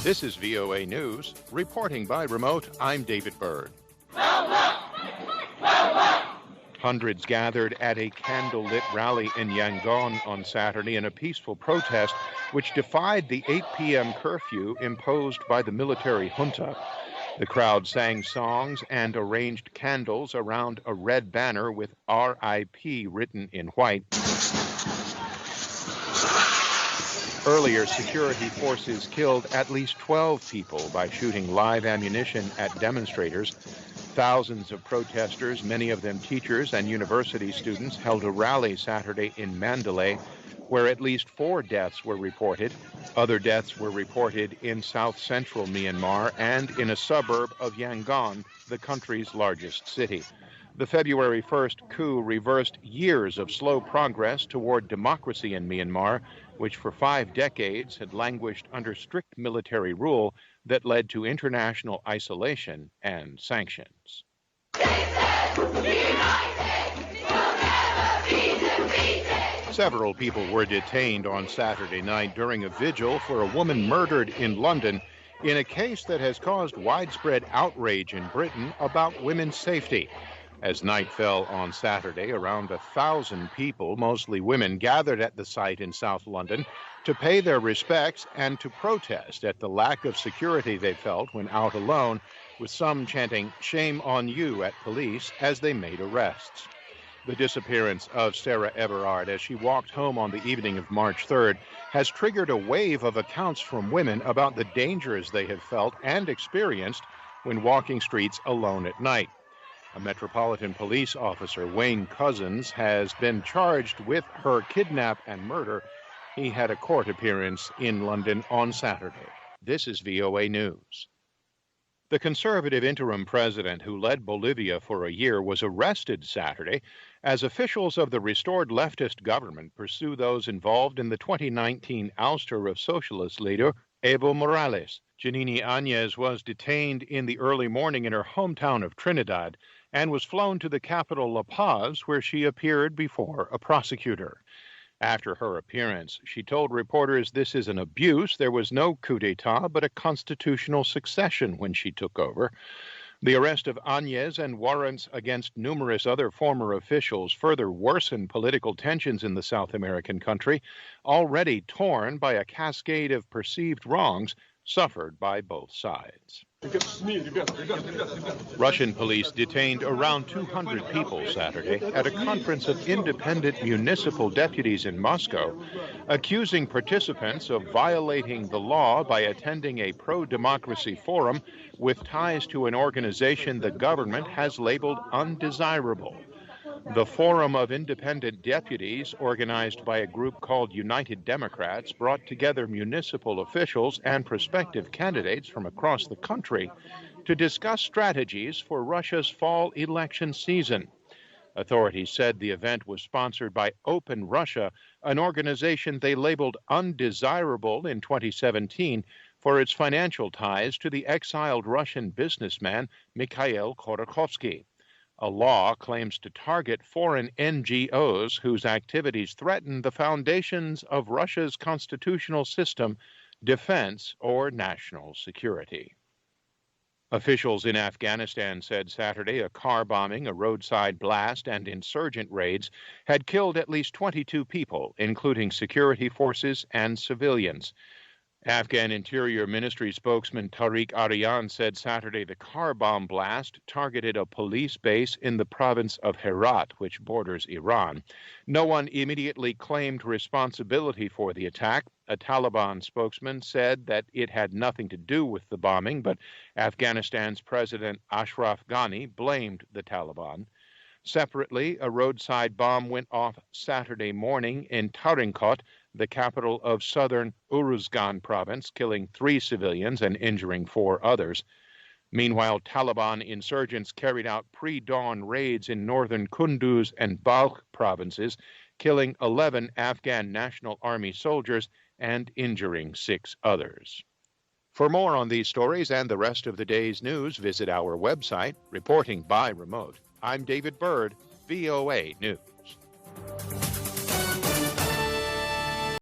This is VOA News. Reporting by remote, I'm David Byrd. Hundreds gathered at a candlelit rally in Yangon on Saturday in a peaceful protest which defied the 8 p.m. curfew imposed by the military junta. The crowd sang songs and arranged candles around a red banner with RIP written in white. Earlier, security forces killed at least 12 people by shooting live ammunition at demonstrators. Thousands of protesters, many of them teachers and university students, held a rally Saturday in Mandalay, where at least 4 deaths were reported. Other deaths were reported in south-central Myanmar and in a suburb of Yangon, the country's largest city. The February 1st coup reversed years of slow progress toward democracy in Myanmar, which for 5 decades had languished under strict military rule that led to international isolation and sanctions. Several people were detained on Saturday night during a vigil for a woman murdered in London in a case that has caused widespread outrage in Britain about women's safety. As night fell on Saturday, around 1,000 people, mostly women, gathered at the site in South London to pay their respects and to protest at the lack of security they felt when out alone, with some chanting, "Shame on you" at police as they made arrests. The disappearance of Sarah Everard as she walked home on the evening of March 3rd has triggered a wave of accounts from women about the dangers they have felt and experienced when walking streets alone at night. A Metropolitan Police officer, Wayne Cousins, has been charged with her kidnap and murder. He had a court appearance in London on Saturday. This is VOA News. The conservative interim president who led Bolivia for a year was arrested Saturday as officials of the restored leftist government pursue those involved in the 2019 ouster of socialist leader Evo Morales. Janine Áñez was detained in the early morning in her hometown of Trinidad and was flown to the capital La Paz, where she appeared before a prosecutor. After her appearance, she told reporters this is an abuse. There was no coup d'etat, but a constitutional succession when she took over. The arrest of Áñez and warrants against numerous other former officials further worsen political tensions in the South American country, already torn by a cascade of perceived wrongs suffered by both sides. Russian police detained around 200 people Saturday at a conference of independent municipal deputies in Moscow, accusing participants of violating the law by attending a pro-democracy forum with ties to an organization the government has labeled undesirable. The Forum of Independent Deputies, organized by a group called United Democrats, brought together municipal officials and prospective candidates from across the country to discuss strategies for Russia's fall election season. Authorities said the event was sponsored by Open Russia, an organization they labeled undesirable in 2017 for its financial ties to the exiled Russian businessman Mikhail Khodorkovsky. A law claims to target foreign NGOs whose activities threaten the foundations of Russia's constitutional system, defense, or national security. Officials in Afghanistan said Saturday a car bombing, a roadside blast, and insurgent raids had killed at least 22 people, including security forces and civilians. Afghan Interior Ministry spokesman Tarinkot said Saturday the car bomb blast targeted a police base in the province of Herat, which borders Iran. No one immediately claimed responsibility for the attack. A Taliban spokesman said that it had nothing to do with the bombing, but Afghanistan's President Ashraf Ghani blamed the Taliban. Separately, a roadside bomb went off Saturday morning in Tarinkot, the capital of southern Uruzgan province, killing 3 civilians and injuring 4 others. Meanwhile, Taliban insurgents carried out pre-dawn raids in northern Kunduz and Balkh provinces, killing 11 Afghan National Army soldiers and injuring 6 others. For more on these stories and the rest of the day's news, visit our website, Reporting by Remote. I'm David Byrd, VOA News.